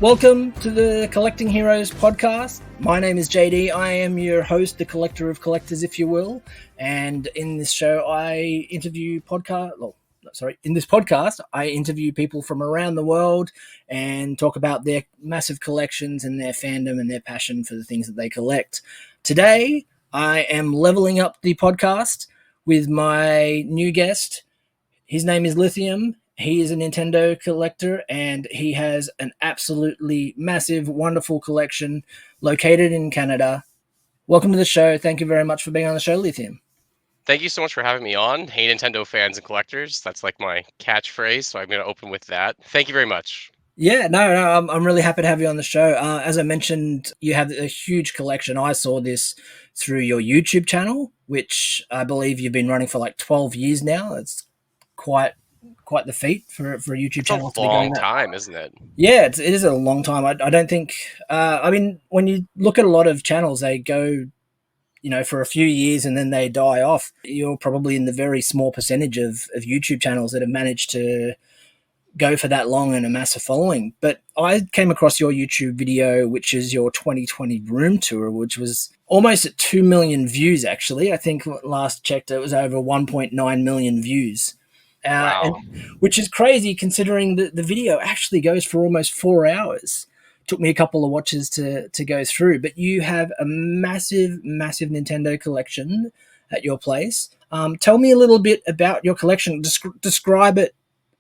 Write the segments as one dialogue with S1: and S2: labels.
S1: Welcome to the Collecting Heroes podcast. My name is JD. I am your host, the collector of collectors, if you will. And in this show, I interview in this podcast, I interview people from around the world and talk about their massive collections and their fandom and their passion for the things that they collect. Today, I am leveling up the podcast with my new guest. His name is Lithium. He is a Nintendo collector, and he has an absolutely massive, wonderful collection located in Canada. Welcome to the show. Thank you very much for being on the show, Lithium.
S2: Thank you so much for having me on. Hey, Nintendo fans and collectors. That's like my catchphrase, so I'm going to open with that. Thank you very much.
S1: Yeah, no, I'm really happy to have you on the show. As I mentioned, you have a huge collection. I saw this through your YouTube channel, which I believe you've been running for like 12 years now. It's quite the feat for a YouTube
S2: It's
S1: channel
S2: a
S1: to be going
S2: long
S1: that.
S2: time, isn't it?
S1: Yeah, it is a long time. I don't think. When you look at a lot of channels, they go, for a few years and then they die off. You're probably in the very small percentage of YouTube channels that have managed to go for that long and amass a following. But I came across your YouTube video, which is your 2020 room tour, which was almost at 2 million views, actually. I think last checked it was over 1.9 million views.
S2: Wow.
S1: Which is crazy considering that the video actually goes for almost 4 hours. Took me a couple of watches to go through, but you have a massive Nintendo collection at your place. Tell me a little bit about your collection. Describe it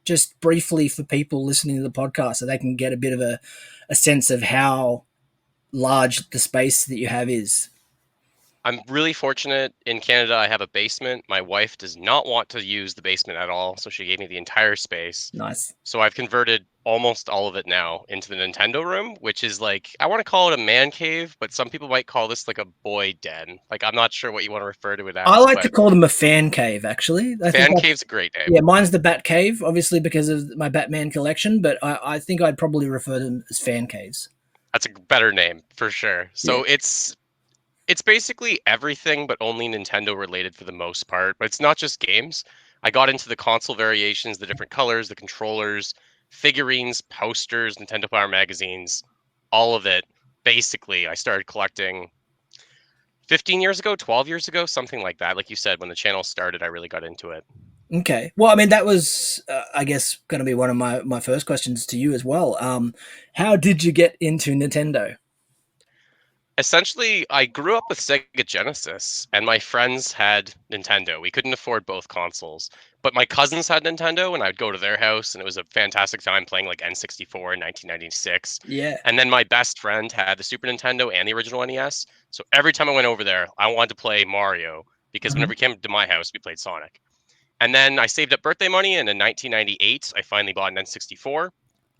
S1: just briefly for people listening to the podcast so they can get a bit of a sense of how large the space that you have is.
S2: I'm really fortunate in Canada. I have a basement. My wife does not want to use the basement at all, so she gave me the entire space.
S1: Nice.
S2: So I've converted almost all of it now into the Nintendo room, which is like, I want to call it a man cave, but some people might call this like a boy den. Like, I'm not sure what you want to refer to it
S1: I
S2: as,
S1: like to
S2: but
S1: call them a fan cave, actually. I think
S2: fan cave's a great name.
S1: yeah, mine's the Bat Cave, obviously because of my Batman collection, but I think I'd probably refer to them as fan caves.
S2: That's a better name for sure. So
S1: Yeah.
S2: it's basically everything but only Nintendo related for the most part. But it's not just games. I got into the console variations, the different colors, the controllers, figurines, posters, Nintendo Power magazines, all of it. Basically, I started collecting 15 years ago, 12 years ago, something like that. Like you said, when the channel started, I really got into it.
S1: Okay. Well, I mean, that was, I guess, going to be one of my first questions to you as well. How did you get into Nintendo?
S2: Essentially, I grew up with Sega Genesis, and my friends had Nintendo. We couldn't afford both consoles, but my cousins had Nintendo, and I'd go to their house, and it was a fantastic time playing like N64 in 1996.
S1: Yeah.
S2: And then my best friend had the Super Nintendo and the original NES, so every time I went over there, I wanted to play Mario, because
S1: Mhm.
S2: whenever he came to my house, we played Sonic. And then I saved up birthday money, and in 1998, I finally bought an N64,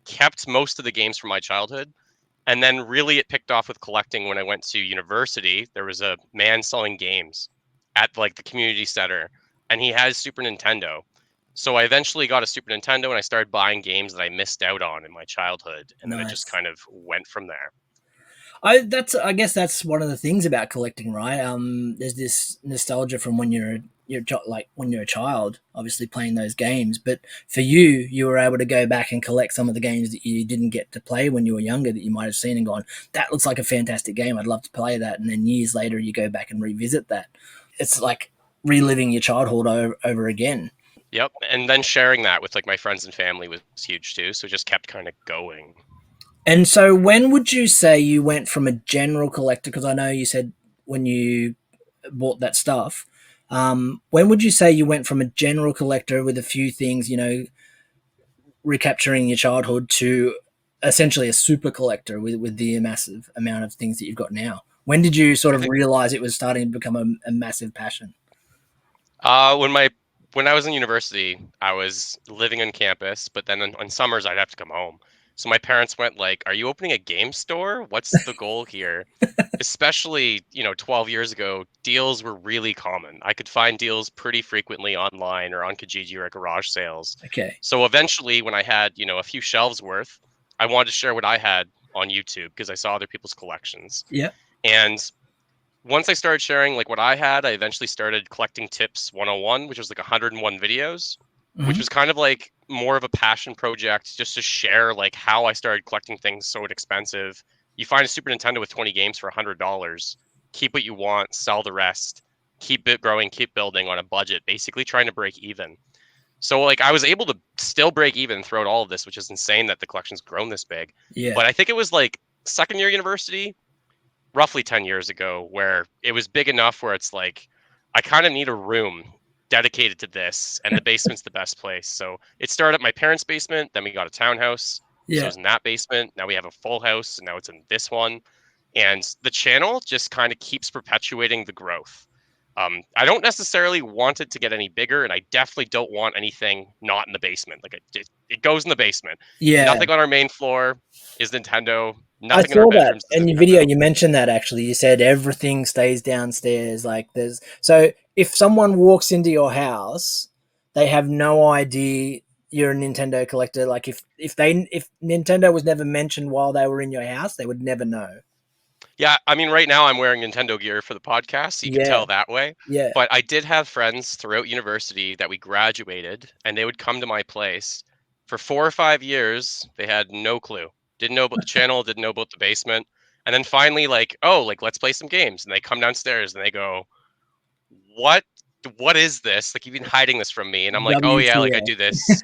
S2: kept most of the games from my childhood, and then really it picked off with collecting when I went to university. There was a man selling games at like the community center, and he has Super Nintendo. So I eventually got a Super Nintendo and I started buying games that I missed out on in my childhood, and then it just
S1: Nice.
S2: kind of went from there.
S1: I guess that's one of the things about collecting, right? There's this nostalgia from when like when you're a child, obviously playing those games. But for you, you were able to go back and collect some of the games that you didn't get to play when you were younger that you might have seen and gone, that looks like a fantastic game. I'd love to play that. And then years later, you go back and revisit that. It's like reliving your childhood over again.
S2: Yep, and then sharing that with like my friends and family was huge too. So it just kept kind of going.
S1: And so, when would you say you went from a general collector? Because I know you said when you bought that stuff. When would you say you went from a general collector with a few things, recapturing your childhood, to essentially a super collector with the massive amount of things that you've got now? When did you sort
S2: I
S1: of
S2: think
S1: realize it was starting to become a massive passion?
S2: when I was in university, I was living on campus, but then on summers I'd have to come home. So my parents went like, "Are you opening a game store? What's the goal here?" Especially, 12 years ago, deals were really common. I could find deals pretty frequently online or on Kijiji or at garage sales.
S1: Okay.
S2: So eventually, when I had, a few shelves worth, I wanted to share what I had on YouTube because I saw other people's collections.
S1: Yeah.
S2: And once I started sharing like what I had, I eventually started collecting tips 101, which was like 101 videos, which
S1: Hmm.
S2: was kind of like more of a passion project just to share like how I started collecting things so inexpensive. You find a Super Nintendo with 20 games for $100. Keep what you want, sell the rest, keep it growing, keep building on a budget, basically trying to break even. So like I was able to still break even throughout all of this, which is insane that the collection's grown this big.
S1: Yeah.
S2: But I think it was like second year university, roughly 10 years ago, where it was big enough where it's like I kind of need a room dedicated to this, and the basement's the best place. So it started at my parents' basement, then we got a townhouse. So it
S1: Yeah.
S2: was in that basement. Now we have a full house, and now it's in this one. And the channel just kind of keeps perpetuating the growth. I don't necessarily want it to get any bigger, and I definitely don't want anything not in the basement. Like it goes in the basement.
S1: Yeah.
S2: Nothing on our main floor is Nintendo.
S1: I
S2: Nothing in our
S1: saw that
S2: bedrooms is
S1: in your video.
S2: Nintendo.
S1: You mentioned that actually. You said everything stays downstairs. Like there's so if someone walks into your house, they have no idea you're a Nintendo collector. Like if Nintendo was never mentioned while they were in your house, they would never know.
S2: Yeah, I mean, right now I'm wearing Nintendo gear for the podcast, so you could
S1: Yeah,
S2: tell that way.
S1: yeah.
S2: But I did have friends throughout university that we graduated, and they would come to my place for 4 or 5 years. They had no clue, didn't know about the channel, didn't know about the basement, and then finally, like, oh, like let's play some games, and they come downstairs and they go, "What? What is this? Like, you've been hiding this from me." And I'm like, "Oh yeah, like I
S1: WTF.
S2: do this.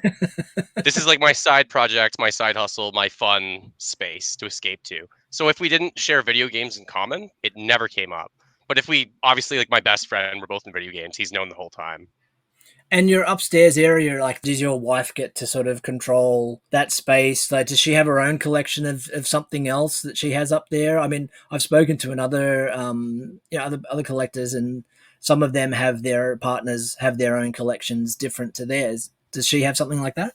S2: This is like my side project, my side hustle, my fun space to escape to." So if we didn't share video games in common, it never came up. But if we obviously like my best friend, we're both in video games, he's known the whole time.
S1: And your upstairs area, like, does your wife get to sort of control that space? Like, does she have her own collection of something else that she has up there? I mean, I've spoken to another, other collectors, and some of them have their partners have their own collections different to theirs. Does she have something like that?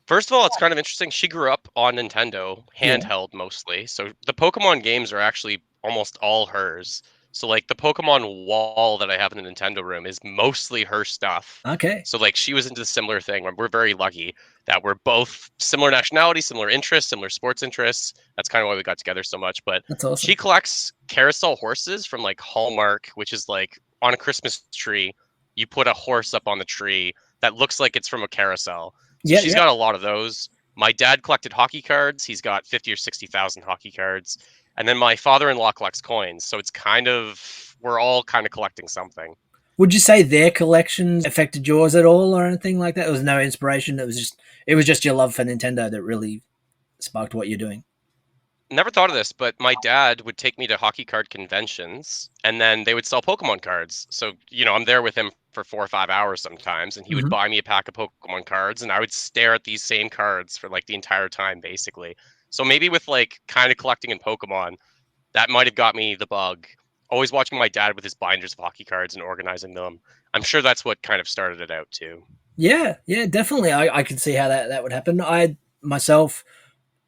S2: First of all, it's kind of interesting. She grew up on Nintendo,
S1: Yeah.
S2: handheld mostly. So the Pokemon games are actually almost all hers. So like the Pokemon wall that I have in the Nintendo room is mostly her stuff.
S1: Okay.
S2: So like she was into a similar thing. We're very lucky that we're both similar nationality, similar interests, similar sports interests. That's kind of why we got together so much. But
S1: That's awesome.
S2: she collects carousel horses from like Hallmark, which is like on a Christmas tree, you put a horse up on the tree that looks like it's from a carousel. So
S1: Yeah,
S2: she's
S1: yeah.
S2: got a lot of those. My dad collected hockey cards. He's got 50 or 60,000 hockey cards. And then my father-in-law collects coins. So it's kind of, we're all kind of collecting something.
S1: Would you say their collections affected yours at all or anything like that? There was no inspiration. It was just your love for Nintendo that really sparked what you're doing.
S2: Never thought of this, but my dad would take me to hockey card conventions and then they would sell Pokemon cards. So, I'm there with him for 4 or 5 hours sometimes, and he would
S1: Hmm.
S2: buy me a pack of Pokemon cards and I would stare at these same cards for like the entire time, basically. So maybe with like kind of collecting in Pokemon, that might have got me the bug. Always watching my dad with his binders of hockey cards and organizing them. I'm sure that's what kind of started it out too.
S1: Yeah, yeah, definitely. I could see how that would happen. I myself,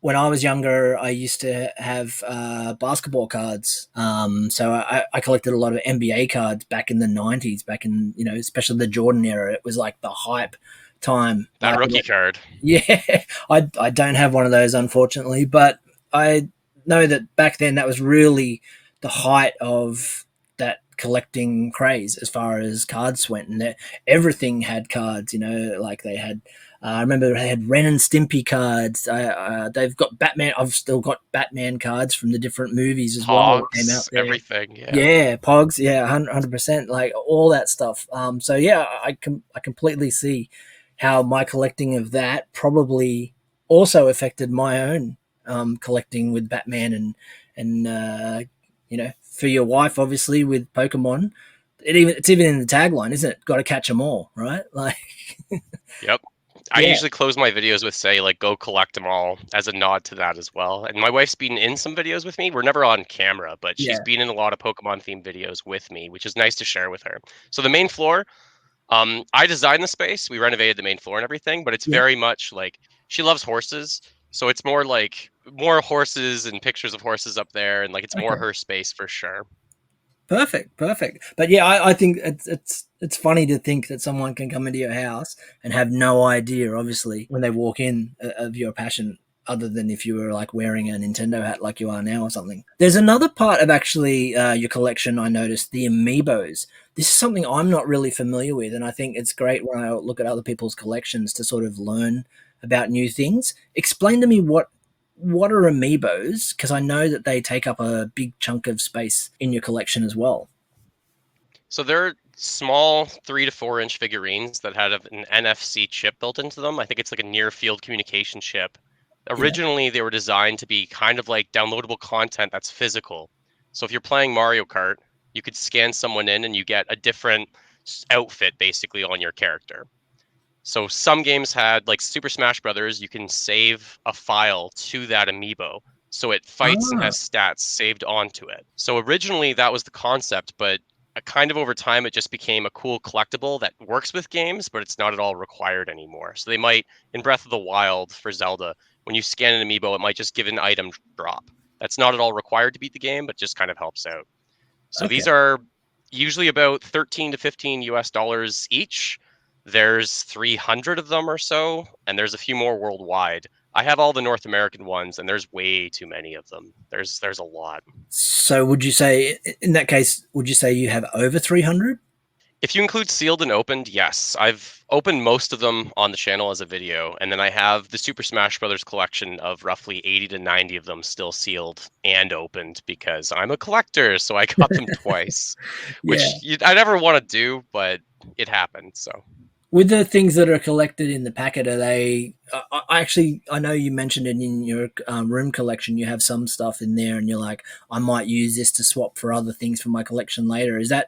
S1: when I was younger, I used to have basketball cards. So I collected a lot of NBA cards back in the '90s, back in especially the Jordan era. It was like the hype time.
S2: That rookie card.
S1: Yeah, I don't have one of those unfortunately, but I know that back then that was really the height of that collecting craze as far as cards went, and everything had cards. Like they had. I remember they had Ren and Stimpy cards. They've got Batman. I've still got Batman cards from the different movies as well that came out
S2: Pogs,
S1: there.
S2: everything. Yeah.
S1: Yeah, Pogs. Yeah, 100%. Like all that stuff. So yeah, I completely see how my collecting of that probably also affected my own collecting with Batman and for your wife obviously with Pokemon. It's even in the tagline, isn't it? Got to catch them all, right? Like,
S2: Yep. I
S1: yeah,
S2: usually close my videos with say like go collect them all as a nod to that as well. And my wife's been in some videos with me. We're never on camera, but she's
S1: yeah,
S2: been in a lot of Pokemon themed videos with me, which is nice to share with her. So the main floor, I designed the space. We renovated the main floor and everything, but it's
S1: yeah.
S2: very much like she loves horses. So it's more like more horses and pictures of horses up there, and like it's more
S1: Okay.
S2: her space for sure.
S1: Perfect, perfect. But yeah, I think it's funny to think that someone can come into your house and have no idea, obviously, when they walk in of your passion. other than if you were like wearing a Nintendo hat like you are now or something. There's another part of actually your collection I noticed, the Amiibos. This is something I'm not really familiar with, and I think it's great when I look at other people's collections to sort of learn about new things. Explain to me what are Amiibos, because I know that they take up a big chunk of space in your collection as well.
S2: So they're small 3 to 4 inch figurines that had an NFC chip built into them. I think it's like a near field communication chip.
S1: Yeah.
S2: Originally, they were designed to be kind of like downloadable content that's physical. So if you're playing Mario Kart, you could scan someone in and you get a different outfit basically on your character. So some games had, like Super Smash Brothers, you can save a file to that amiibo. So it fights and
S1: Ah,
S2: has stats saved onto it. So originally that was the concept, but kind of over time it just became a cool collectible that works with games, but it's not at all required anymore. So they might, in Breath of the Wild for Zelda, when you scan an amiibo, it might just give an item drop. That's not at all required to beat the game, but just kind of helps out. So
S1: okay.
S2: these are usually about 13 to 15 US dollars each. There's 300 of them or so, and there's a few more worldwide. I have all the North American ones, and there's way too many of them. There's a lot.
S1: So would you say, in that case, would you say you have over 300?
S2: If you include sealed and opened, yes. I've opened most of them on the channel as a video, and then I have the Super Smash Brothers collection of roughly 80 to 90 of them still sealed and opened because I'm a collector, so I got them twice,
S1: Yeah.
S2: which I never want to do, but it happened, so.
S1: With the things that are collected in the packet, are they? I know you mentioned it in your room collection. You have some stuff in there, and you're like, I might use this to swap for other things for my collection later. Is that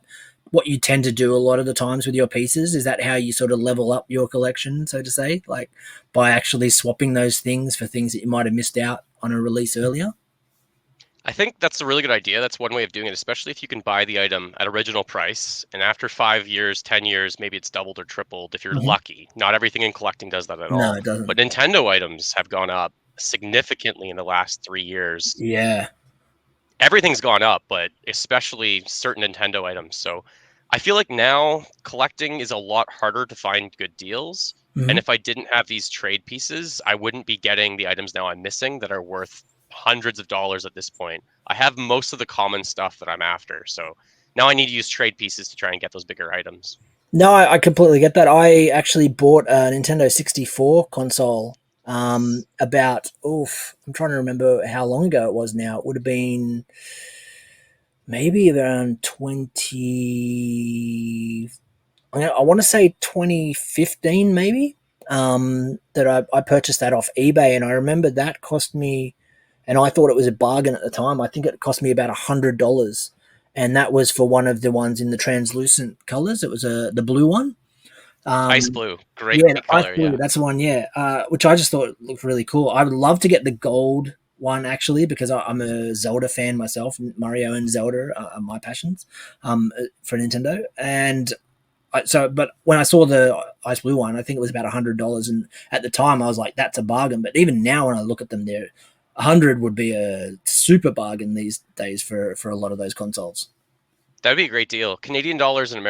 S1: what you tend to do a lot of the times with your pieces? Is that how you sort of level up your collection, so to say, like by actually swapping those things for things that you might have missed out on a release earlier?
S2: I think that's a really good idea. That's one way of doing it, especially if you can buy the item at original price. And after 5 years, 10 years, maybe it's doubled or tripled if you're
S1: Hmm.
S2: lucky. Not everything in collecting does that at
S1: No,
S2: all.
S1: it
S2: But
S1: doesn't.
S2: Nintendo items have gone up significantly in the last 3 years.
S1: Yeah.
S2: Everything's gone up, but especially certain Nintendo items. So I feel like now collecting is a lot harder to find good deals. And
S1: Hmm.
S2: if I didn't have these trade pieces, I wouldn't be getting the items now I'm missing that are worth hundreds of dollars at this point. I have most of the common stuff that I'm after. So now I need to use trade pieces to try and get those bigger items.
S1: No, I completely get that. I actually bought a Nintendo 64 console about, oof, I'm trying to remember how long ago it was now. It would have been maybe around 20, I want to say 2015 maybe, that I purchased that off eBay. And I remember that cost me, and I thought it was a bargain at the time. I think it cost me about $100. And that was for one of the ones in the translucent colors. It was the blue one.
S2: Ice
S1: Um,
S2: blue, great
S1: yeah, Ice
S2: color.
S1: Blue,
S2: Yeah.
S1: that's the one. Yeah, which I just thought looked really cool. I would love to get the gold one actually because I'm a Zelda fan myself. Mario and Zelda are my passions for Nintendo. And but when I saw the Ice Blue one, I think it was about $100, and at the time I was like, "That's a bargain." But even now, when I look at them, there, 100 would be a super bargain these days for a lot of those consoles.
S2: That'd be a great deal. Canadian dollars and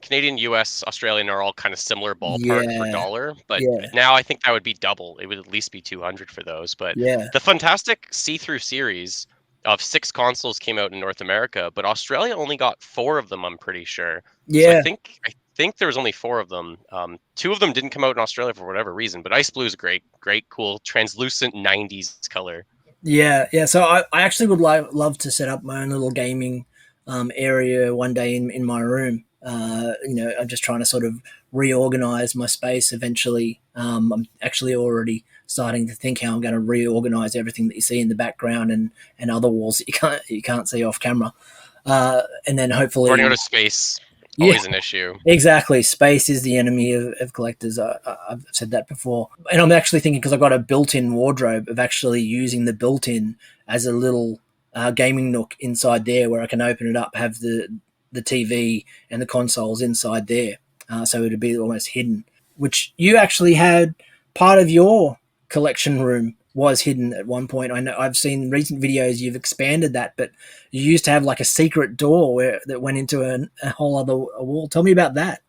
S2: Canadian, US, Australian are all kind of similar ballpark for
S1: Yeah,
S2: dollar, but
S1: yeah,
S2: now I think that would be double. It would at least be 200 for those. But
S1: yeah,
S2: the fantastic see-through series of 6 consoles came out in North America, but Australia only got 4 of them, I'm pretty sure. So
S1: yeah.
S2: I think there was only 4 of them. 2 of them didn't come out in Australia for whatever reason, but Ice Blue is great, great, cool, translucent 90s color.
S1: Yeah, yeah. So I actually would love to set up my own little gaming area one day in my room. I'm just trying to sort of reorganize my space eventually. I'm actually already starting to think how I'm going to reorganize everything that you see in the background and other walls that you can't see off camera. And then
S2: Running out
S1: hopefully,
S2: of space,
S1: yeah,
S2: always an issue.
S1: exactly. Space is the enemy of collectors. I've said that before. And I'm actually thinking, because I've got a built in wardrobe, of actually using the built in as a little gaming nook inside there where I can open it up, have the TV and the consoles inside there. So it'd be almost hidden, which you actually had part of your collection room was hidden at one point. I know I've seen recent videos you've expanded that, but you used to have like a secret door that went into a whole other wall. Tell me about that.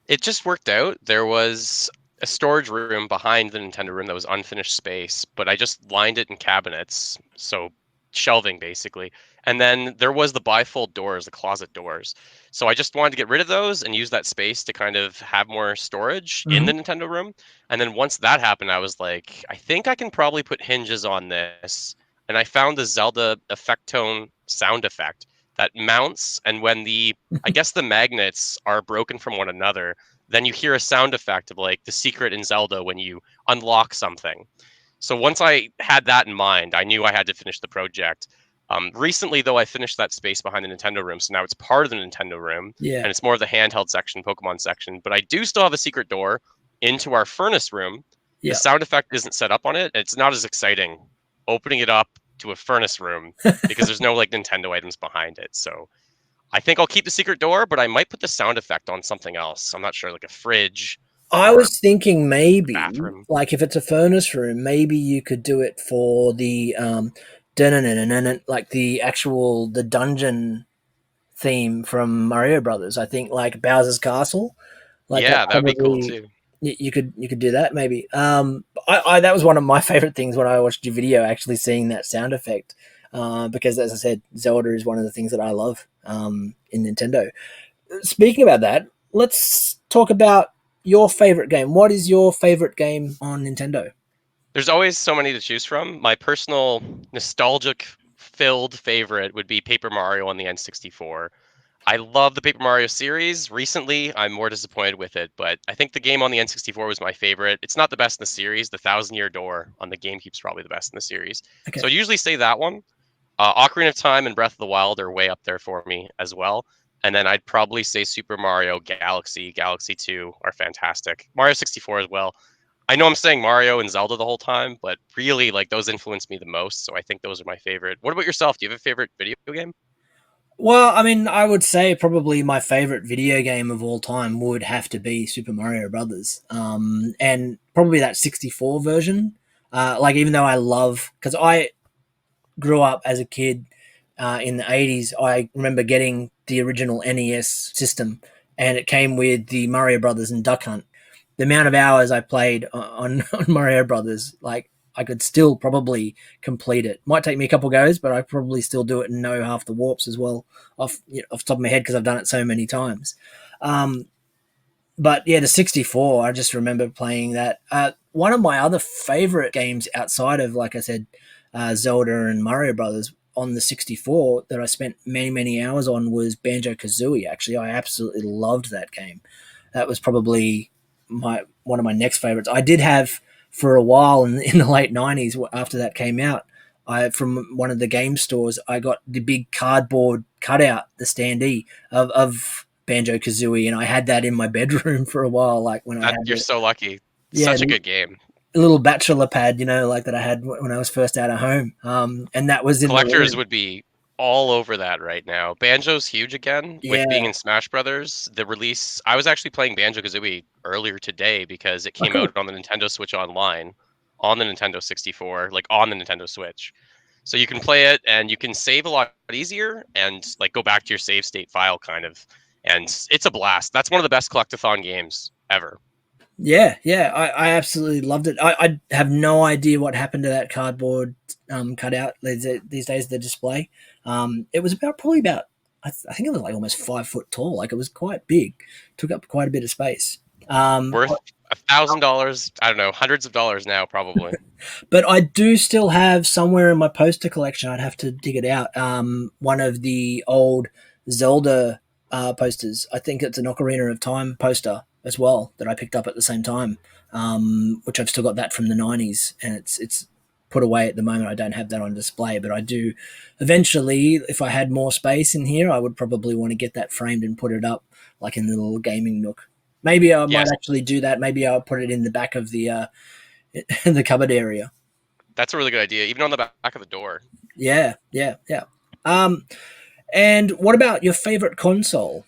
S2: It just worked out. There was a storage room behind the Nintendo room that was unfinished space, but I just lined it in cabinets, so shelving basically. And then there was the bifold doors, the closet doors. So I just wanted to get rid of those and use that space to kind of have more storage in
S1: Hmm.
S2: the Nintendo room. And then once that happened, I was like, I think I can probably put hinges on this. And I found the Zelda effect tone sound effect that mounts, and when I guess the magnets are broken from one another, then you hear a sound effect of like the secret in Zelda when you unlock something. So once I had that in mind, I knew I had to finish the project. Recently, though, I finished that space behind the Nintendo room, so now it's part of the Nintendo room,
S1: Yeah,
S2: and it's more of the handheld section, Pokemon section. But I do still have a secret door into our furnace room. The
S1: yeah.
S2: sound effect isn't set up on it. It's not as exciting opening it up to a furnace room because there's no like Nintendo items behind it. So I think I'll keep the secret door, but I might put the sound effect on something else. I'm not sure, like a fridge
S1: I
S2: or
S1: was thinking
S2: a
S1: maybe,
S2: bathroom.
S1: like, if it's a furnace room, maybe you could do it for the dun-dun-dun-dun-dun, like the dungeon theme from Mario Brothers. I think like Bowser's Castle, like that
S2: Yeah, that would be cool
S1: probably
S2: too.
S1: you could do that maybe. I that was one of my favorite things when I watched your video, actually seeing that sound effect. Because as I said, Zelda is one of the things that I love in Nintendo. Speaking about that, let's talk about your favorite game. What is your favorite game on Nintendo?
S2: There's always so many to choose from. My personal nostalgic filled favorite would be Paper Mario on the N64. I love the Paper Mario series. Recently, I'm more disappointed with it, but I think the game on the N64 was my favorite. It's not the best in the series. The Thousand Year Door on the GameCube is probably the best in the series. So
S1: Okay.
S2: I usually say that one. Ocarina of Time and Breath of the Wild are way up there for me as well. And then I'd probably say Super Mario Galaxy, Galaxy 2 are fantastic. Mario 64 as well. I know I'm saying Mario and Zelda the whole time, but really, like, those influenced me the most. So I think those are my favorite. What about yourself? Do you have a favorite video game?
S1: Well, I mean, I would say probably my favorite video game of all time would have to be Super Mario Brothers, and probably that 64 version. Like, even though I love, because I grew up as a kid in the 80s, I remember getting the original NES system, and it came with the Mario Brothers and Duck Hunt. The amount of hours I played on Mario Brothers, like, I could still probably complete it. Might take me a couple goes, but I probably still do it and know half the warps as well off the top of my head because I've done it so many times. Um, but yeah, the 64, I just remember playing that. One of my other favorite games outside of, like I said, Zelda and Mario Brothers on the 64 that I spent many, many hours on was Banjo Kazooie. Actually, I absolutely loved that game. That was probably my one of my next favorites. I did have for a while in the late 90s after that came out. I from one of the game stores, I got the big cardboard cutout, the standee of Banjo Kazooie, and I had that in my bedroom for a while. Like when I
S2: That
S1: had
S2: you're
S1: it,
S2: so lucky.
S1: yeah,
S2: Such a good game.
S1: a little bachelor pad, like that I had when I was first out of home. And that was in the
S2: Collectors
S1: room.
S2: would be all over that right now. Banjo's huge again with being
S1: Yeah.
S2: in Smash Brothers. The release, I was actually playing Banjo Kazooie earlier today because it
S1: Oh,
S2: came
S1: cool.
S2: out on the Nintendo Switch Online, on the Nintendo 64, like on the Nintendo Switch. So you can play it and you can save a lot easier and like go back to your save state file kind of. And it's a blast. That's one of the best collectathon games ever.
S1: Yeah, yeah, I absolutely loved it. I have no idea what happened to that cardboard cutout these days. The display, it was probably about I think it was like almost 5 foot tall. Like it was quite big, took up quite a bit of space. Um,
S2: Worth $1,000. I don't know, hundreds of dollars now probably.
S1: but I do still have somewhere in my poster collection. I'd have to dig it out. One of the old Zelda posters. I think it's an Ocarina of Time poster as well that I picked up at the same time, which I've still got that from the '90s, and it's put away at the moment. I don't have that on display, but I do eventually. If I had more space in here, I would probably want to get that framed and put it up like in the little gaming nook. Maybe I might
S2: Yes,
S1: actually do that. Maybe I'll put it in the back of the the cupboard area.
S2: that's a really good idea. Even on the back of the door.
S1: Yeah, yeah, yeah. Um, and what about your favorite console?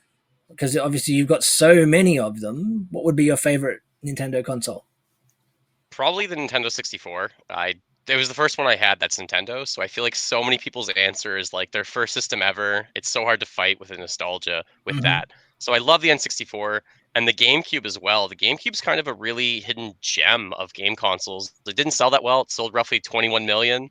S1: Because obviously you've got so many of them. What would be your favorite Nintendo console?
S2: Probably the Nintendo 64. It was the first one I had that's Nintendo, so I feel like so many people's answer is like their first system ever. It's so hard to fight with the nostalgia with
S1: Hmm.
S2: that. So I love the N64. and the GameCube as well. The GameCube's kind of a really hidden gem of game consoles. It didn't sell that well. It sold roughly 21 million.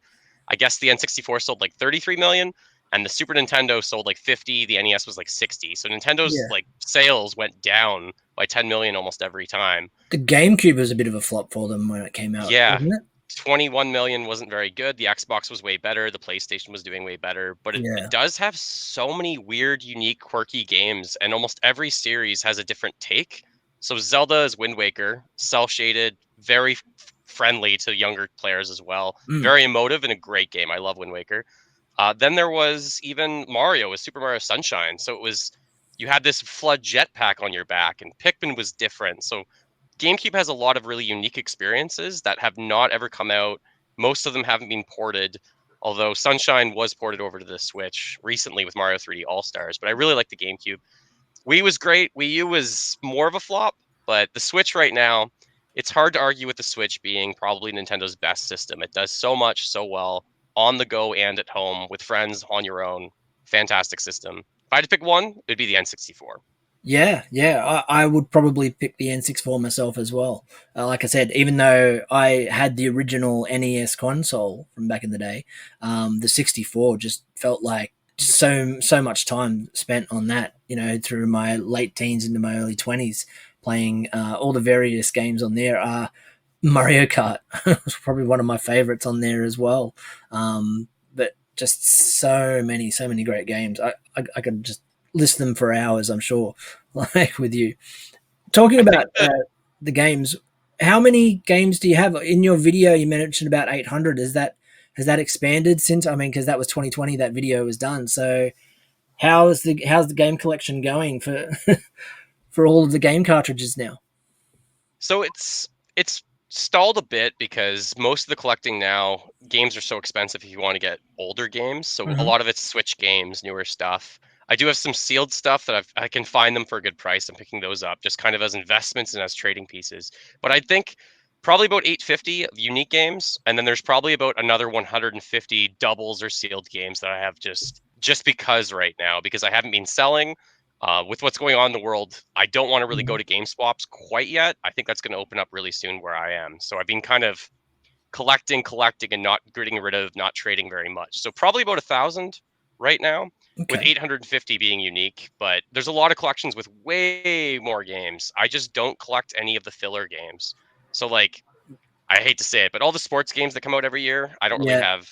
S2: I guess the N64 sold like 33 million, and the Super Nintendo sold like 50. The NES was like 60. So Nintendo's
S1: Yeah.
S2: like sales went down by 10 million almost every time.
S1: The GameCube was a bit of a flop for them when it came out,
S2: Yeah,
S1: wasn't it?
S2: 21 million wasn't very good. The Xbox was way better. The PlayStation was doing way better. But it
S1: Yeah.
S2: does have so many weird, unique, quirky games, and almost every series has a different take. So Zelda is Wind Waker, cel shaded, very friendly to younger players as well.
S1: Mm.
S2: Very emotive and a great game. I love Wind Waker. Then there was even Mario with Super Mario Sunshine. So it was, you had this flood jetpack on your back, and Pikmin was different. So GameCube has a lot of really unique experiences that have not ever come out. Most of them haven't been ported, although Sunshine was ported over to the Switch recently with Mario 3D All Stars. But I really like the GameCube. Wii was great. Wii U was more of a flop, but the Switch right now, it's hard to argue with the Switch being probably Nintendo's best system. It does so much so well on the go and at home with friends on your own. Fantastic system. If I had to pick one, it'd be the N64.
S1: Yeah, yeah, I would probably pick the N64 myself as well. Like I said, even though I had the original NES console from back in the day, the 64 just felt like so much time spent on that. You know, through my late teens into my early 20s, playing all the various games on there. Mario Kart was probably one of my favorites on there as well. But just so many great games. I could just list them for hours, I'm sure, like with you. Talking
S2: I think
S1: about
S2: that
S1: the games, how many games do you have in your video? You mentioned about 800. Is that has that expanded since? I mean, because that was 2020 that video was done. So how's the game collection going for for all of the game cartridges now?
S2: so. It's stalled a bit because most of the collecting now, games are so expensive if you want to get older games. So a
S1: Hmm.
S2: lot of it's Switch games, newer stuff. I do have some sealed stuff that I can find them for a good price. I'm picking those up just kind of as investments and as trading pieces. But I think probably about 850 of unique games, and then there's probably about another 150 doubles or sealed games that I have just because right now because I haven't been selling. With what's going on in the world, I don't want to really go
S1: Hmm.
S2: to game swaps quite yet. I think that's going to open up really soon where I am. So I've been kind of collecting, and not getting rid of, not trading very much. So probably about 1,000 right now, with
S1: Okay.
S2: 850 being unique. But there's a lot of collections with way more games. I just don't collect any of the filler games. So like, I hate to say it, but all the sports games that come out every year, I don't really
S1: Yeah,
S2: have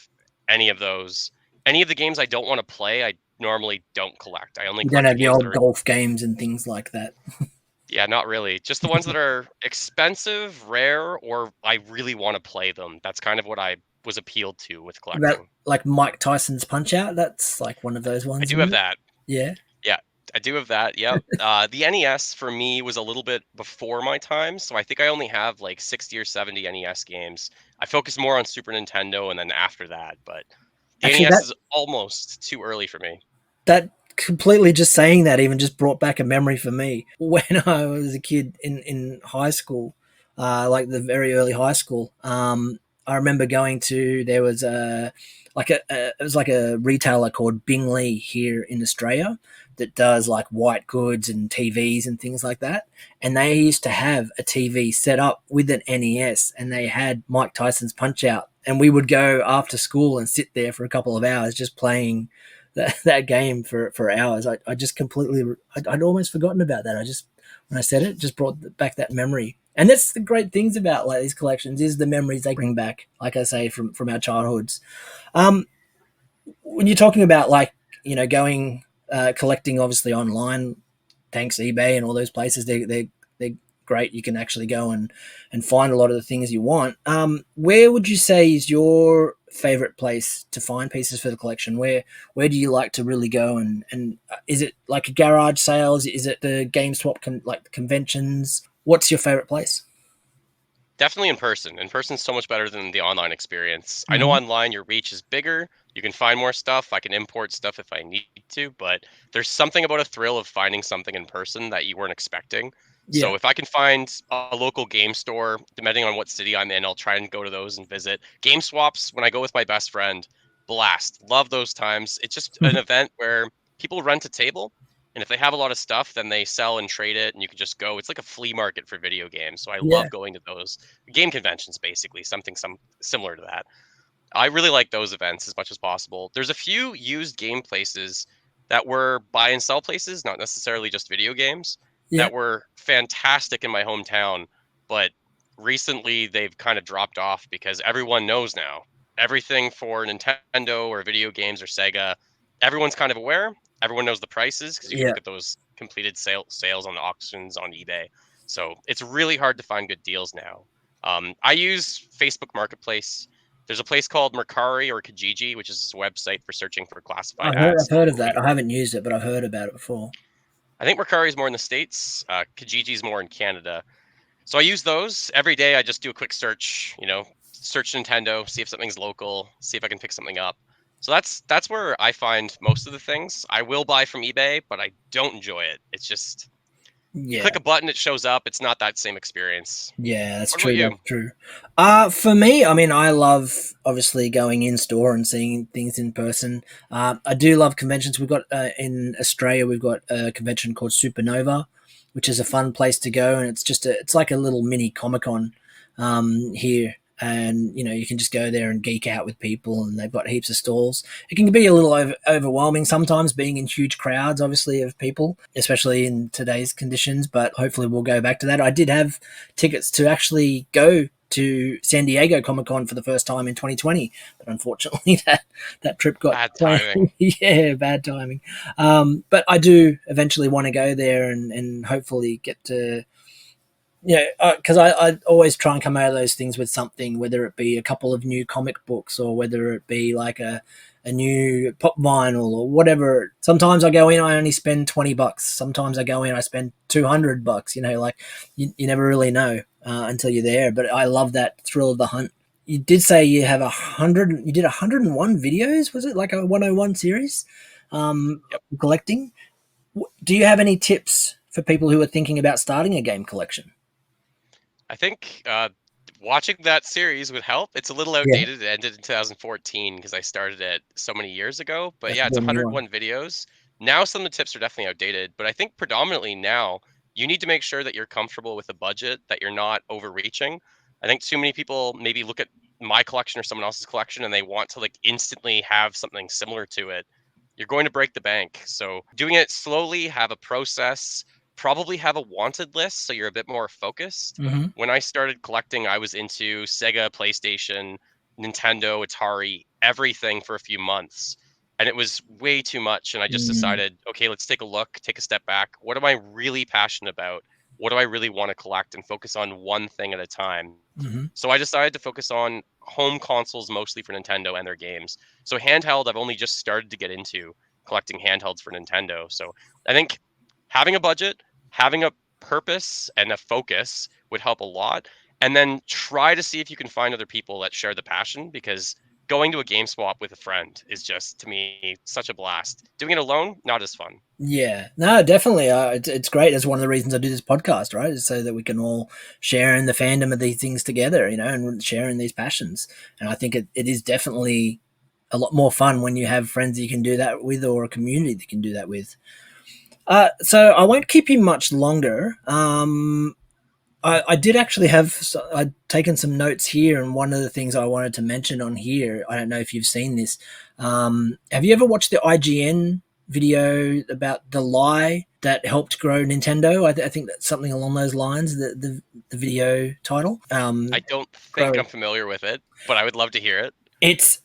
S2: any of those. Any of the games I don't want to play, I normally don't collect. I only
S1: you don't
S2: collect the
S1: have the
S2: games that
S1: old
S2: are,
S1: golf games and things like that.
S2: yeah, not really. Just the ones that are expensive, rare, or I really want to play them. That's kind of what I was appealed to with
S1: About
S2: collecting.
S1: like Mike Tyson's Punch Out. That's like one of those
S2: I
S1: ones,
S2: do
S1: isn't
S2: have
S1: it?
S2: that.
S1: Yeah.
S2: Yeah, I do have that. Yep. The NES for me was a little bit before my time, so I think I only have like 60 or 70 NES games. I focus more on Super Nintendo and then after that, but the
S1: Actually,
S2: NES is almost too early for me.
S1: that completely just saying that even just brought back a memory for me when I was a kid in high school, like the very early high school. I remember going to there was a it was like a retailer called Bingley here in Australia that does like white goods and TVs and things like that. And they used to have a TV set up with an NES, and they had Mike Tyson's Punch Out. And we would go after school and sit there for a couple of hours just playing that game for hours. I just completely, I'd almost forgotten about that. I just, when I said it, just brought back that memory. And that's the great things about like these collections is the memories they bring back, like I say, from our childhoods. Um, when you're talking about like, you know, going, collecting obviously online, thanks eBay and all those places, they're great. You can actually go and find a lot of the things you want. Where would you say is your favorite place to find pieces for the collection? Where do you like to really go and is it like a garage sales? Is it the GameSwap like conventions? What's your favorite place?
S2: Definitely in person. In person is so much better than the online experience. I know
S1: Hmm.
S2: online your reach is bigger. You can find more stuff. I can import stuff if I need to, but there's something about a thrill of finding something in person that you weren't expecting.
S1: Yeah.
S2: So if I can find a local game store, depending on what city I'm in, I'll try and go to those and visit. Game swaps, when I go with my best friend, blast. Love those times. It's just an event where people rent a table And if they have a lot of stuff, then they sell and trade it, and you can just go. It's like a flea market for video games. So I
S1: Yeah,
S2: love going to those game conventions, basically something similar to that. I really like those events as much as possible. There's a few used game places that were buy and sell places, not necessarily just video games,
S1: yeah,
S2: that were fantastic in my hometown, but recently they've kind of dropped off because everyone knows now. Everything for Nintendo or video games or Sega, everyone's kind of aware. Everyone knows the prices because you can
S1: yeah.
S2: look at those completed sales on the auctions on eBay. So it's really hard to find good deals now. I use Facebook Marketplace. There's a place called Mercari or Kijiji, which is a website for searching for classified
S1: I've
S2: ads
S1: heard of
S2: locally.
S1: that. I haven't used it, but I've heard about it before.
S2: I think Mercari is more in the States. Kijiji's more in Canada. So I use those every day. I just do a quick search, search Nintendo, see if something's local, see if I can pick something up. So that's where I find most of the things. I will buy from eBay, but I don't enjoy it. It's just you
S1: Yeah.
S2: click a button, it shows up. It's not that same experience.
S1: Yeah, that's
S2: What about
S1: true.
S2: you?
S1: That's true. For me, I mean, I love obviously going in store and seeing things in person. I do love conventions. We've got in Australia, we've got a convention called Supernova, which is a fun place to go, and it's like a little mini Comic Con here. And you can just go there and geek out with people, and they've got heaps of stalls. It can be a little overwhelming sometimes, being in huge crowds, obviously, of people, especially in today's conditions. But hopefully, we'll go back to that. I did have tickets to actually go to San Diego Comic Con for the first time in 2020, but unfortunately, that trip got
S2: Bad
S1: planned.
S2: timing.
S1: Yeah, bad timing. But I do eventually want to go there and hopefully get to because I always try and come out of those things with something, whether it be a couple of new comic books or whether it be like a new pop vinyl or whatever. Sometimes I go in, I only spend $20. Sometimes I go in, I spend $200. Like you never really know until you're there. But I love that thrill of the hunt. You did say you have 100. You did 101 videos. Was it like a 101 series?
S2: Yep.
S1: Collecting. Do you have any tips for people who are thinking about starting a game collection?
S2: I think watching that series would help. It's a little
S1: Yeah,
S2: outdated. It ended in 2014 because I started it so many years ago. But
S1: that's
S2: yeah,
S1: a
S2: it's
S1: good new one.
S2: 101 videos. Now some of the tips are definitely outdated, but I think predominantly now you need to make sure that you're comfortable with the budget, that you're not overreaching. I think too many people maybe look at my collection or someone else's collection and they want to like instantly have something similar to it. You're going to break the bank. So doing it slowly, have a process, probably have a wanted list so you're a bit more focused.
S1: Hmm.
S2: When I started collecting, I was into Sega, PlayStation, Nintendo, Atari, everything for a few months. And it was way too much. And I just
S1: Mm-hmm.
S2: decided, okay, let's take a look, take a step back. What am I really passionate about? What do I really want to collect and focus on one thing at a time?
S1: Mm-hmm.
S2: So I decided to focus on home consoles mostly for Nintendo and their games. So handheld, I've only just started to get into collecting handhelds for Nintendo. So I think having a budget, having a purpose and a focus would help a lot. And then try to see if you can find other people that share the passion because going to a game swap with a friend is just to me such a blast. Doing it alone, not as fun.
S1: Yeah, no, definitely. It's great. That's one of the reasons I do this podcast, right? Is so that we can all share in the fandom of these things together, and share in these passions. And I think it is definitely a lot more fun when you have friends you can do that with or a community that you can do that with. So I won't keep you much longer. I did actually I'd taken some notes here, and one of the things I wanted to mention on here, I don't know if you've seen this. Have you ever watched the IGN video about the lie that helped grow Nintendo? I think that's something along those lines. The video title.
S2: I don't think
S1: Grow.
S2: I'm familiar with it, but I would love to hear it.
S1: It's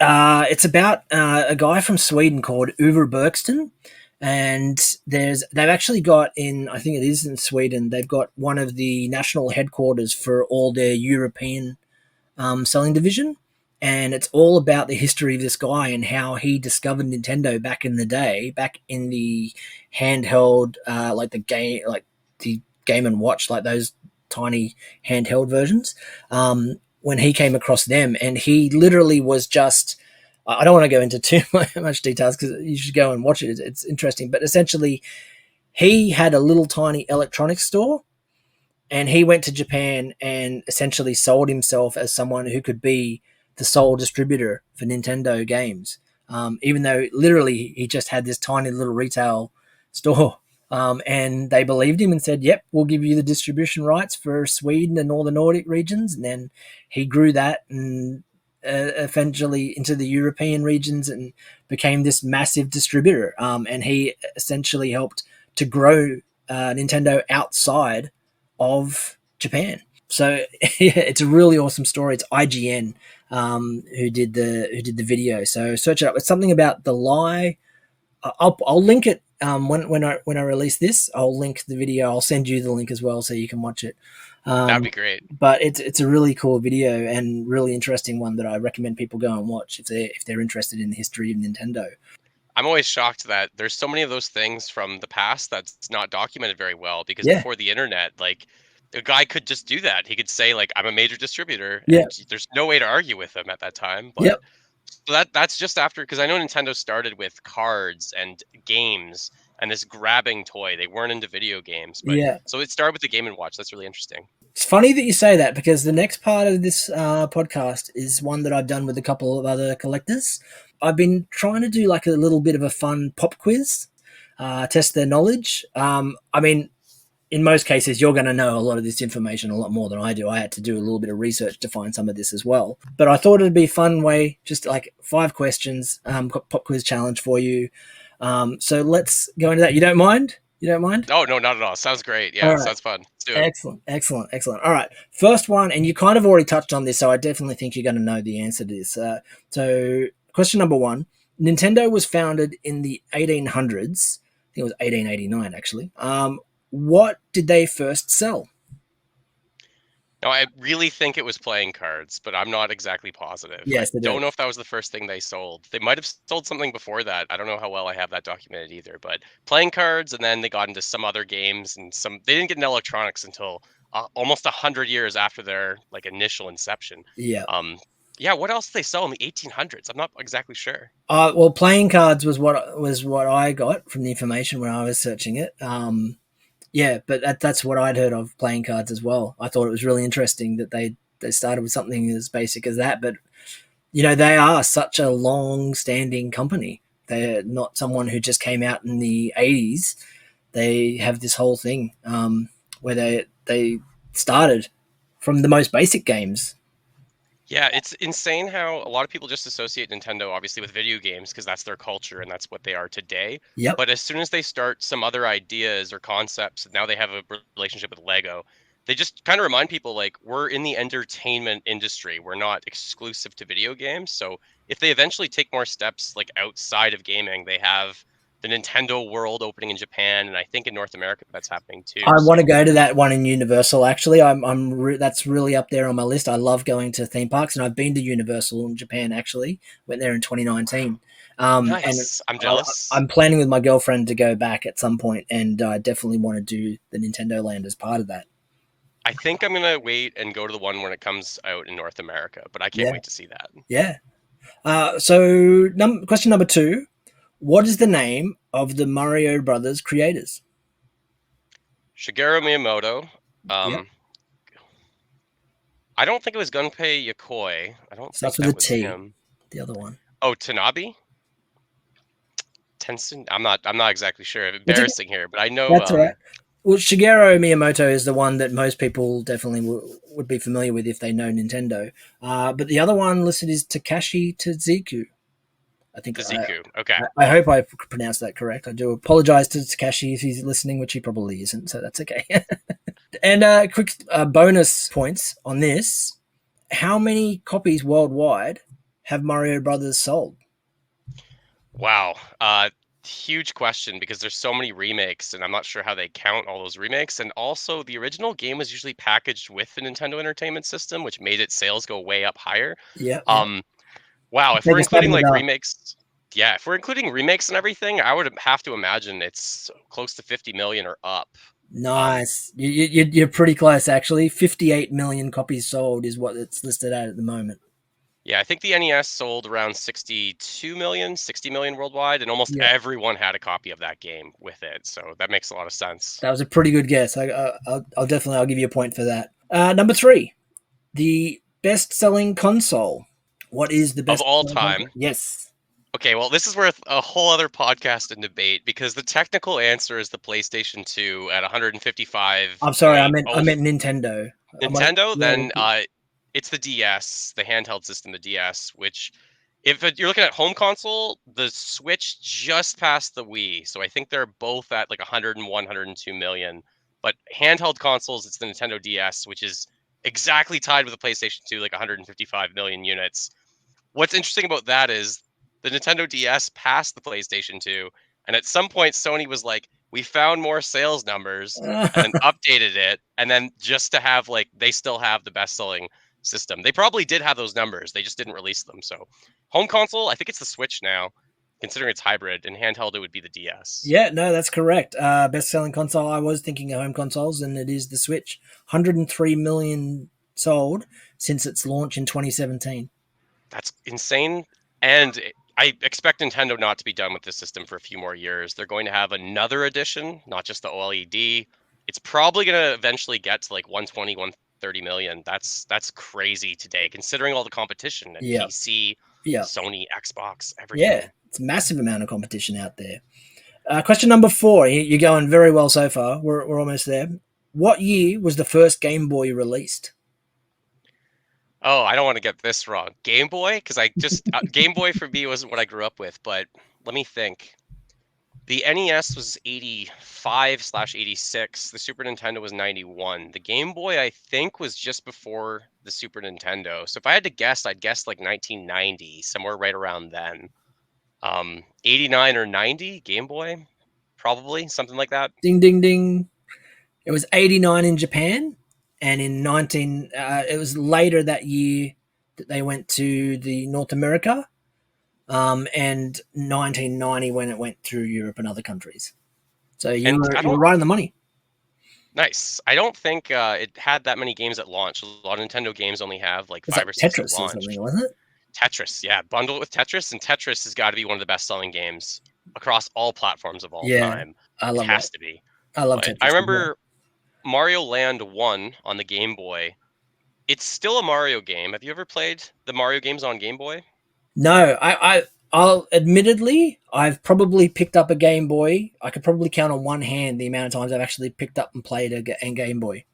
S1: about a guy from Sweden called Uwe Bergsten, and they've actually got in, I think it is in Sweden, they've got one of the national headquarters for all their European selling division, and it's all about the history of this guy and how he discovered Nintendo back in the day, back in the handheld, like the Game and Watch, like those tiny handheld versions. When he came across them, and he literally was just. I don't want to go into too much details because you should go and watch it. It's interesting, but essentially, he had a little tiny electronics store and he went to Japan and essentially sold himself as someone who could be the sole distributor for Nintendo games. Even though literally he just had this tiny little retail store, And they believed him and said, "Yep, we'll give you the distribution rights for Sweden and all the Nordic regions." And then he grew that and eventually into the European regions and became this massive distributor. And he essentially helped to grow Nintendo outside of Japan. So yeah, it's a really awesome story. It's IGN who did the video. So search it up. It's something about the lie. I'll link it when I release this. I'll link the video. I'll send you the link as well so you can watch it.
S2: That'd
S1: Um,
S2: be great.
S1: but it's a really cool video and really interesting one that I recommend people go and watch if they're interested in the history of Nintendo.
S2: I'm always shocked that there's so many of those things from the past that's not documented very well because
S1: Yeah,
S2: before the internet, like a guy could just do that. He could say like I'm a major distributor
S1: yeah,
S2: and there's no way to argue with him at that time. But
S1: yep,
S2: so that's just after because I know Nintendo started with cards and games and this grabbing toy. They weren't into video games, but
S1: yeah.
S2: so it started with the Game and Watch. That's really interesting.
S1: It's funny that you say that because the next part of this podcast is one that I've done with a couple of other collectors. I've been trying to do like a little bit of a fun pop quiz, test their knowledge. I mean, in most cases, you're going to know a lot of this information a lot more than I do. I had to do a little bit of research to find some of this as well. But I thought it'd be a fun way, just like 5 questions, pop quiz challenge for you. So let's go into that. You don't mind? You don't mind?
S2: Oh no, not at all. Sounds great.
S1: All
S2: Yeah,
S1: right.
S2: sounds fun. Let's do it.
S1: Excellent, excellent, excellent. All right, first one, and you kind of already touched on this, so I definitely think you're going to know the answer to this. So, question number one: Nintendo was founded in the 1800s. I think it was 1889, actually. What did they first sell?
S2: No, I really think it was playing cards, but I'm not exactly positive. I
S1: Yes, they
S2: don't
S1: did.
S2: know if that was the first thing they sold. They might have sold something before that. I don't know how well I have that documented either, but playing cards, and then they got into some other games and some. They didn't get into electronics until almost 100 years after their like initial inception.
S1: Yeah.
S2: Um, yeah, what else did they sell in the 1800s? I'm not exactly sure.
S1: Well, playing cards was what I got from the information when I was searching it. Yeah, but that's what I'd heard of playing cards as well. I thought it was really interesting that they started with something as basic as that, but they are such a long-standing company. They're not someone who just came out in the 80s. They have this whole thing where they started from the most basic games.
S2: Yeah, it's insane how a lot of people just associate Nintendo obviously with video games because that's their culture and that's what they are today.
S1: Yep.
S2: But as soon as they start some other ideas or concepts, now they have a relationship with Lego. They just kind of remind people like we're in the entertainment industry. We're not exclusive to video games. So if they eventually take more steps like outside of gaming, they have the Nintendo World opening in Japan and I think in North America that's happening too.
S1: I want to
S2: So
S1: go to that one in Universal. Actually, that's really up there on my list. I love going to theme parks, and I've been to Universal in Japan. Actually, went there in 2019, and
S2: nice. I'm
S1: I,
S2: jealous.
S1: I'm planning with my girlfriend to go back at some point, and I definitely want to do the Nintendo Land as part of that.
S2: I think I'm gonna wait and go to the one when it comes out in North America, but I can't
S1: Yeah,
S2: wait to see that.
S1: yeah. So, question number two: what is the name of the Mario Brothers creators?
S2: Shigeru Miyamoto.
S1: Yep,
S2: Um, I don't think it was Gunpei Yokoi. I don't think
S1: starts with a
S2: that was
S1: T.
S2: him.
S1: The other one.
S2: Oh, Tanabe? Tencent? I'm not exactly sure.
S1: That's okay.
S2: Embarrassing here, but I know
S1: That's all right. Well, Shigeru Miyamoto is the one that most people definitely would be familiar with if they know Nintendo. But the other one listed is Takashi Tezuka. I think
S2: Ziku. Okay.
S1: I hope I pronounced that correct. I do apologize to Takashi if he's listening, which he probably isn't, so that's okay. And quick bonus points on this: how many copies worldwide have Mario Brothers sold?
S2: Wow. Huge question because there's so many remakes, and I'm not sure how they count all those remakes. And also, the original game was usually packaged with the Nintendo Entertainment System, which made its sales go way up higher.
S1: Yeah, yeah.
S2: Um, Wow, if
S1: Take
S2: we're
S1: a stab in
S2: including
S1: the
S2: like
S1: dark.
S2: remakes, yeah, if we're including remakes and everything, I would have to imagine it's close to 50 million or up. Um,
S1: Nice. You're pretty close, actually. 58 million copies sold is what it's listed at the moment.
S2: yeah, I think the NES sold around 62 million, 60 million worldwide, and almost
S1: Yeah,
S2: everyone had a copy of that game with it. So that makes a lot of sense.
S1: that was a pretty good guess. I'll give you a point for that. Number three, the best-selling console. What is the
S2: Of all
S1: best-selling console?
S2: time,
S1: Yes.
S2: Okay, well, this is worth a whole other podcast and debate because the technical answer is the PlayStation 2 at
S1: I'm sorry,
S2: 155.0.
S1: I meant Nintendo.
S2: Nintendo,
S1: Yeah,
S2: then it's the DS, the handheld system, the DS, which if you're looking at home console, the Switch just passed the Wii. So I think they're both at like 101, 102 million. But handheld consoles, it's the Nintendo DS, which is exactly tied with the PlayStation 2, like 155 million units. What's interesting about that is the Nintendo DS passed the PlayStation 2, and at some point Sony was like, "We found more sales numbers," and then updated it, and then just to have like they still have the best-selling system. They probably did have those numbers, they just didn't release them. So, home console, I think it's the Switch now, considering it's hybrid, and handheld it would be the DS.
S1: yeah, no, that's correct. Best selling console. I was thinking of home consoles, and it is the Switch. 103 million sold since its launch in 2017.
S2: That's insane. And I expect Nintendo not to be done with this system for a few more years. They're going to have another edition, not just the OLED. It's probably going to eventually get to like 120, 130 million. That's crazy today, considering all the competition and
S1: Yeah,
S2: PC,
S1: yeah,
S2: Sony, Xbox,
S1: yeah.
S2: everything.
S1: It's a massive amount of competition out there. Question number 4. You're going very well so far. We're almost there. What year was the first Game Boy released?
S2: Oh, I don't want to get this wrong. Game Boy, because I just Game Boy for me wasn't what I grew up with. But let me think. The NES was 85/86. The Super Nintendo was 91. The Game Boy, I think, was just before the Super Nintendo. So if I had to guess, I'd guess like 1990, somewhere right around then. 89 or 90, Game Boy, probably something like that.
S1: Ding, ding, ding. It was 89 in Japan, and in 19. It was later that year that they went to the North America, and 1990 when it went through Europe and other countries. So you
S2: And
S1: were
S2: I
S1: you were
S2: don't
S1: right on the money.
S2: Nice. I don't think it had that many games at launch. A lot of Nintendo games only have like
S1: It's
S2: five
S1: like
S2: or six at
S1: Tetris or
S2: launch.
S1: something, wasn't it?
S2: Tetris, yeah, bundle it with Tetris, and Tetris has got to be one of the best-selling games across all platforms of all
S1: Yeah,
S2: time.
S1: I
S2: It
S1: love that.
S2: has to be.
S1: I love
S2: But I
S1: Tetris as well.
S2: remember Mario Land 1 on the Game Boy. It's still a Mario game. Have you ever played the Mario games on Game Boy?
S1: No, I'll admittedly, I've probably picked up a Game Boy. I could probably count on one hand the amount of times I've actually picked up and played a Game Boy.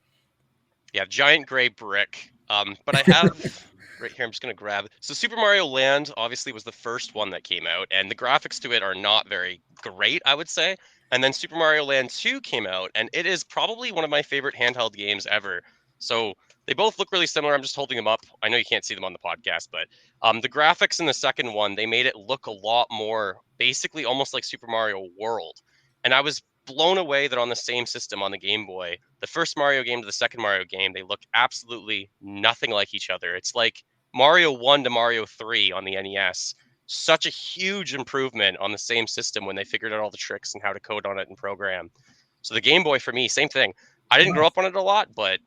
S2: Yeah, giant gray brick. But I have right here. I'm just gonna grab. So Super Mario Land obviously was the first one that came out, and the graphics to it are not very great, I would say. And then Super Mario Land 2 came out, and it is probably one of my favorite handheld games ever. So they both look really similar. I'm just holding them up. I know you can't see them on the podcast, but the graphics in the second one, they made it look a lot more, basically almost like Super Mario World. And I was blown away that on the same system on the Game Boy, the first Mario game to the second Mario game, they look absolutely nothing like each other. It's like Mario 1 to Mario 3 on the NES. Such a huge improvement on the same system when they figured out all the tricks and how to code on it and program. So the Game Boy for me, same thing. I didn't grow
S1: Nice.
S2: up on it a lot, but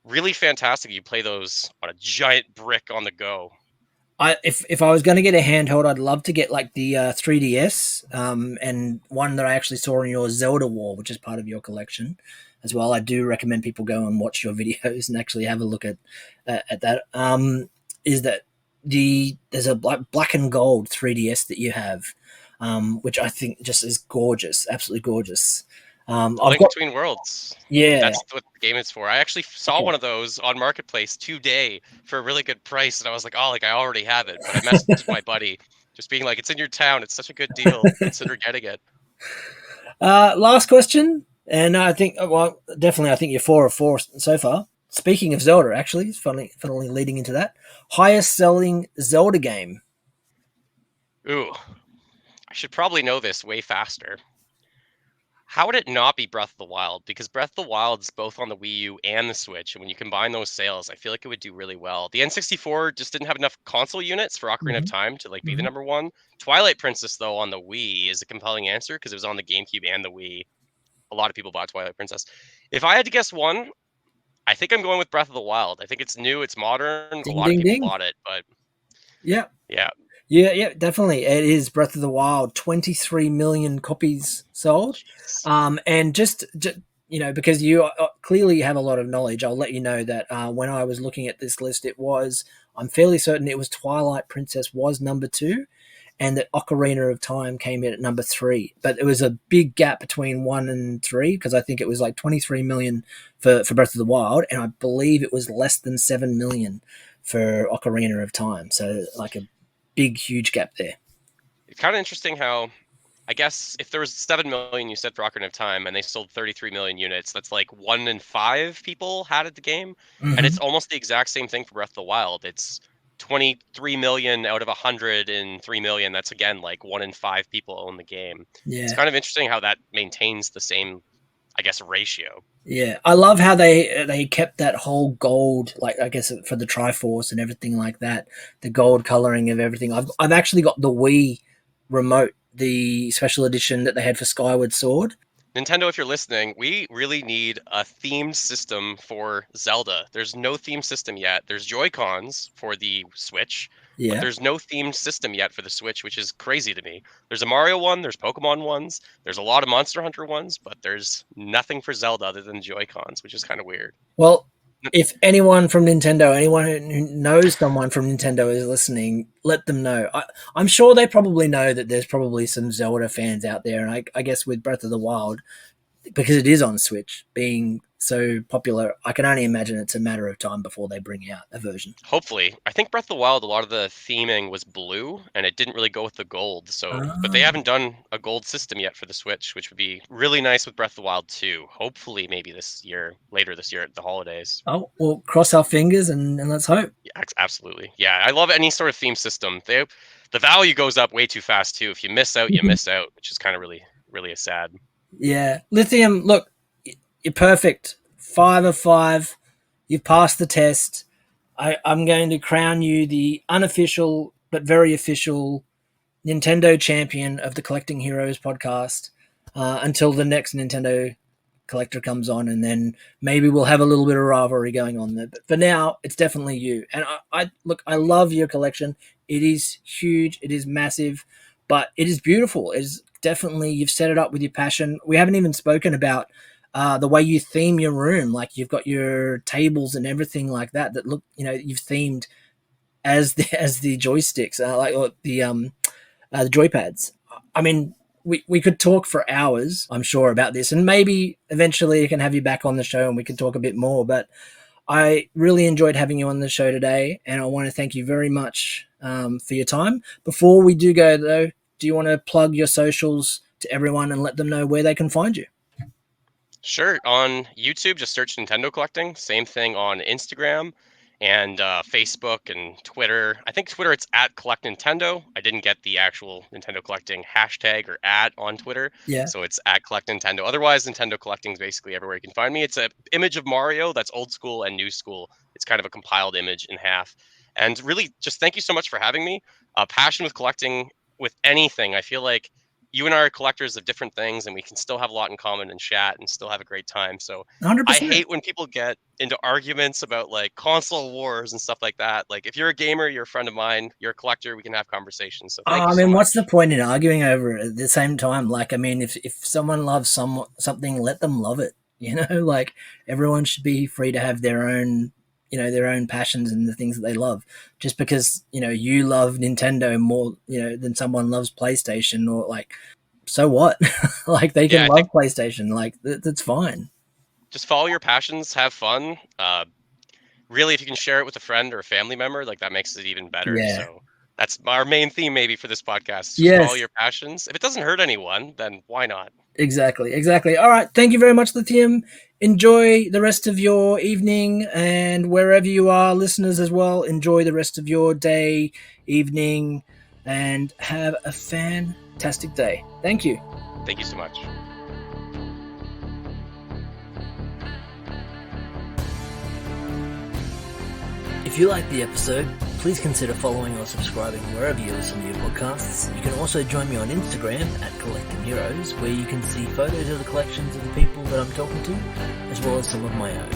S2: really fantastic. You play those on a giant brick on the go.
S1: If I was going to get a handheld, I'd love to get like the 3DS, and one that I actually saw in your Zelda wall, which is part of your collection as well. I do recommend people go and watch your videos and actually have a look at that. Is that there's a black and gold 3DS that you have, which I think just is gorgeous, absolutely gorgeous.
S2: A
S1: I've
S2: Link
S1: got
S2: Between Worlds.
S1: yeah,
S2: That's what the game is for. I actually saw
S1: okay.
S2: one of those on Marketplace today for a really good price, and I was like, "Oh, like I already have it." But I messaged my buddy, just being like, "It's in your town. It's such a good deal. Consider getting it."
S1: Last question, and I think well, definitely, I think you're 4 of 4 so far. Speaking of Zelda, actually, it's funnily leading into that highest selling Zelda game.
S2: Ooh, I should probably know this way faster. How would it not be Breath of the Wild? Because Breath of the Wild's both on the Wii U and the Switch, and when you combine those sales, I feel like it would do really well. The N64 just didn't have enough console units for Ocarina of
S1: Mm-hmm.
S2: Time to like be the
S1: Mm-hmm.
S2: number one. Twilight Princess though on the Wii is a compelling answer because it was on the GameCube and the Wii. A lot of people bought Twilight Princess. If I had to guess one, I think I'm going with Breath of the Wild. I think it's new, it's modern. A
S1: Ding,
S2: lot of
S1: ding,
S2: people
S1: ding.
S2: bought it, but
S1: Yeah,
S2: yeah,
S1: yeah, definitely. It is Breath of the Wild. 23 million copies sold.
S2: jeez.
S1: And just because you clearly have a lot of knowledge, I'll let you know that when I was looking at this list, I'm fairly certain it was Twilight Princess was number 2, and that Ocarina of Time came in at number 3. But it was a big gap between 1 and 3 because I think it was like 23 million for Breath of the Wild, and I believe it was less than 7 million for Ocarina of Time. So like a big, huge gap there.
S2: It's kind of interesting how, I guess, if there was 7 million you said for Ocarina of Time and they sold 33 million units, that's like 1 in 5 people had it the game. And it's almost the exact same thing for Breath of the Wild. It's 23 million out of 103 million. That's again like 1 in 5 people own the game.
S1: Yeah.
S2: It's kind of interesting how that maintains the same, I guess, ratio.
S1: Yeah, I love how they kept that whole gold, like I guess for the Triforce and everything like that, the gold coloring of everything. I've actually got the Wii remote, the special edition that they had for Skyward Sword.
S2: Nintendo, if you're listening, we really need a themed system for Zelda. There's no themed system yet. There's Joy-Cons for the Switch, but
S1: Yeah.
S2: there's no themed system yet for the Switch, which is crazy to me. There's a Mario one, there's Pokemon ones, there's a lot of Monster Hunter ones, but there's nothing for Zelda other than Joy-Cons, which is kind of weird.
S1: Well, if anyone from Nintendo, anyone who knows someone from Nintendo is listening, let them know. I'm sure they probably know that there's probably some Zelda fans out there, and I guess with Breath of the Wild, because it is on Switch, being so popular, I can only imagine it's a matter of time before they bring out a version.
S2: Hopefully. I think Breath of the Wild, a lot of the theming was blue, and it didn't really go with the gold. So, but they haven't done a gold system yet for the Switch, which would be really nice with Breath of the Wild 2. Hopefully, maybe this year, later this year at the holidays.
S1: Oh, well, cross our fingers and let's hope.
S2: Yeah, absolutely. Yeah, I love any sort of theme system. The value goes up way too fast too. If you miss out, you miss out, which is kind of really sad.
S1: Yeah, Lithium. Look, you're perfect. 5 of 5. You've passed the test. I'm going to crown you the unofficial but very official Nintendo champion of the Collecting Heroes podcast until the next Nintendo Collector comes on, and then maybe we'll have a little bit of rivalry going on there. But for now, it's definitely you. And I love your collection. It is huge. It is massive, but it is beautiful. It is definitely, you've set it up with your passion. We haven't even spoken about the way you theme your room. Like you've got your tables and everything like that look, you've themed as the joysticks, or the joypads. I mean, we could talk for hours, I'm sure, about this, and maybe eventually I can have you back on the show and we can talk a bit more. But I really enjoyed having you on the show today, and I want to thank you very much for your time. Before we do go, though, do you want to plug your socials to everyone and let them know where they can find you?
S2: Sure. On YouTube, just search Nintendo Collecting. Same thing on Instagram and Facebook and Twitter. I think Twitter, it's at Collect Nintendo. I didn't get the actual Nintendo Collecting hashtag or @ on Twitter.
S1: Yeah.
S2: So it's at Collect Nintendo. Otherwise, Nintendo Collecting is basically everywhere you can find me. It's an image of Mario that's old school and new school. It's kind of a compiled image in half. And really, just thank you so much for having me. Passion with collecting, with anything. I feel like you and I are collectors of different things, and we can still have a lot in common and chat and still have a great time. So
S1: 100%.
S2: I hate when people get into arguments about like console wars and stuff like that. Like if you're a gamer, you're a friend of mine, you're a collector, we can have conversations. So thank you so much.
S1: What's the point in arguing over it at the same time? Like, I mean, if someone loves something, let them love it. Like everyone should be free to have their own, their own passions and the things that they love. Just because, you love Nintendo more, than someone loves PlayStation, or like, so what? Like they can love PlayStation. Like that's fine.
S2: Just follow your passions, have fun. Really, if you can share it with a friend or a family member, like that makes it even better.
S1: Yeah.
S2: So that's our main theme maybe for this podcast. Just follow your passions. If it doesn't hurt anyone, then why not?
S1: Exactly. All right. Thank you very much, Lithium. Enjoy the rest of your evening, and wherever you are, listeners as well, enjoy the rest of your day, evening, and have a fantastic day. Thank you.
S2: Thank you so much.
S1: If you liked the episode, please consider following or subscribing wherever you listen to your podcasts. You can also join me on Instagram at Collecting Heroes, where you can see photos of the collections of the people that I'm talking to, as well as some of my own.